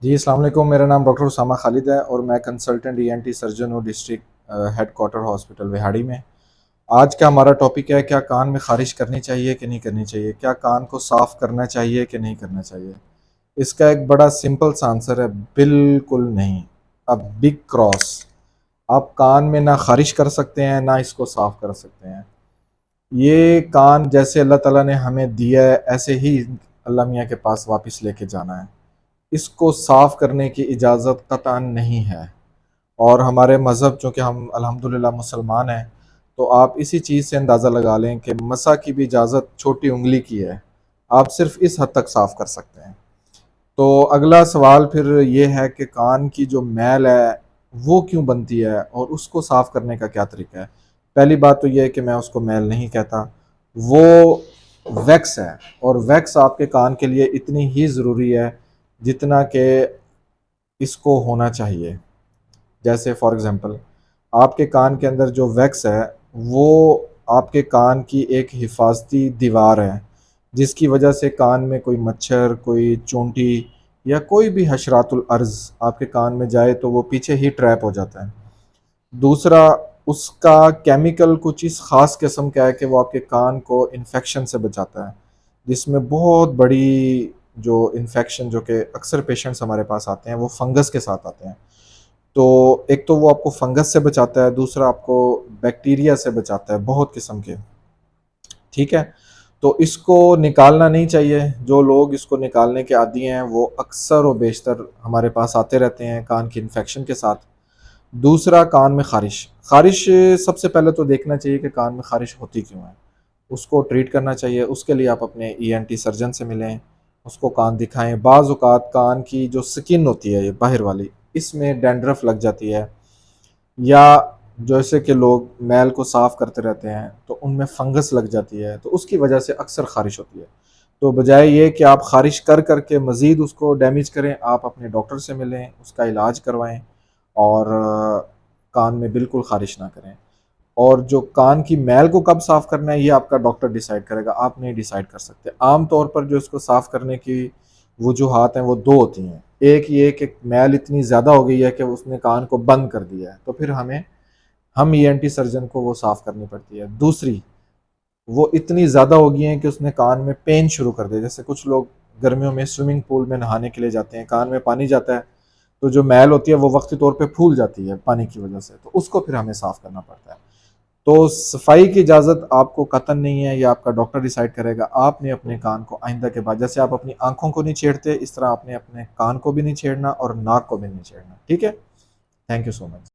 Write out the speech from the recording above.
जी, अस्सलाम वालेकुम। मेरा नाम डॉक्टर उसामा खालिद है और मैं कंसल्टेंट ईएनटी सर्जन हूँ डिस्ट्रिक्ट हेडक्वार्टर हॉस्पिटल विहाड़ी में। आज का हमारा टॉपिक है, क्या कान में ख़ारिश करनी चाहिए कि नहीं करनी चाहिए? क्या कान को साफ़ करना चाहिए कि नहीं करना चाहिए? इसका एक बड़ा सिंपल सा आंसर है, बिल्कुल नहीं। अब बिग क्रॉस। आप कान में ना ख़ारिश कर सकते हैं, ना इसको साफ़ कर सकते हैं। ये कान जैसे अल्लाह ताला ने हमें दिया है, ऐसे ही अल्लाह मियाँ के पास वापस लेके जाना है। इसको साफ़ करने की इजाज़त कतई नहीं है। और हमारे मज़हब, चूँकि हम अल्हम्दुलिल्लाह मुसलमान हैं, तो आप इसी चीज़ से अंदाज़ा लगा लें कि मसा की भी इजाज़त छोटी उँगली की है। आप सिर्फ़ इस हद तक साफ़ कर सकते हैं। तो अगला सवाल फिर ये है कि कान की जो मैल है, वो क्यों बनती है और उसको साफ़ करने का क्या तरीका है? पहली बात तो ये है कि मैं उसको मैल नहीं कहता, वो वैक्स है। और वैक्स आपके कान के लिए इतनी ही ज़रूरी है जितना कि इसको होना चाहिए। जैसे फॉर एग्ज़ाम्पल, आपके कान के अंदर जो वैक्स है, वो आपके कान की एक हिफाज़ती दीवार है, जिसकी वजह से कान में कोई मच्छर, कोई चूंटी या कोई भी हशरातुल अर्ज़ आपके कान में जाए तो वो पीछे ही ट्रैप हो जाता है। दूसरा, उसका केमिकल कुछ इस ख़ास किस्म का है कि वो आपके कान को इन्फेक्शन से बचाता है, जिसमें बहुत बड़ी जो इन्फेक्शन जो कि अक्सर पेशेंट्स हमारे पास आते हैं, वो फंगस के साथ आते हैं। तो एक तो वो आपको फंगस से बचाता है, दूसरा आपको बैक्टीरिया से बचाता है बहुत किस्म के। ठीक है? तो इसको निकालना नहीं चाहिए। जो लोग इसको निकालने के आदी हैं, वो अक्सर व बेशतर हमारे पास आते रहते हैं कान की इन्फेक्शन के साथ। दूसरा, कान में ख़ारिश। ख़ारिश सबसे पहले तो देखना चाहिए कि कान में ख़ारिश होती क्यों है? उसको ट्रीट करना चाहिए। उसके लिए आप अपने ईएनटी सर्जन से मिलें, उसको कान दिखाएँ। बाज़ औक़ात कान की जो स्किन होती है, ये बाहर वाली, इसमें डैंड्रफ लग जाती है, या जैसे कि लोग मैल को साफ़ करते रहते हैं, तो उनमें फंगस लग जाती है, तो उसकी वजह से अक्सर ख़ारिश होती है। तो बजाय ये कि आप ख़ारिश कर के मज़ीद उसको डैमेज करें, आप अपने डॉक्टर से मिलें, उसका इलाज करवाएँ और कान में बिल्कुल ख़ारिश ना करें। और जो कान की मैल को कब साफ़ करना है, ये आपका डॉक्टर डिसाइड करेगा, आप नहीं डिसाइड कर सकते। आम तौर पर जो इसको साफ़ करने की वजूहात हैं, वो 2 होती हैं। एक ये कि मैल इतनी ज़्यादा हो गई है कि उसने कान को बंद कर दिया है, तो फिर हम ईएनटी सर्जन को वो साफ़ करनी पड़ती है। दूसरी, वो इतनी ज़्यादा हो गई हैं कि उसने कान में पेन शुरू कर दिया। जैसे कुछ लोग गर्मियों में स्विमिंग पूल में नहाने के लिए जाते हैं, कान में पानी जाता है, तो जो मैल होती है वो वक्ती तौर पे फूल जाती है पानी की वजह से, तो उसको फिर हमें साफ़ करना पड़ता है। तो सफाई की इजाज़त आपको कतई नहीं है, ये आपका डॉक्टर डिसाइड करेगा। आपने अपने कान को आइंदा के बाद, जैसे आप अपनी आँखों को नहीं छेड़ते, इस तरह आपने अपने कान को भी नहीं छेड़ना और नाक को भी नहीं छेड़ना। ठीक है? Thank you so much.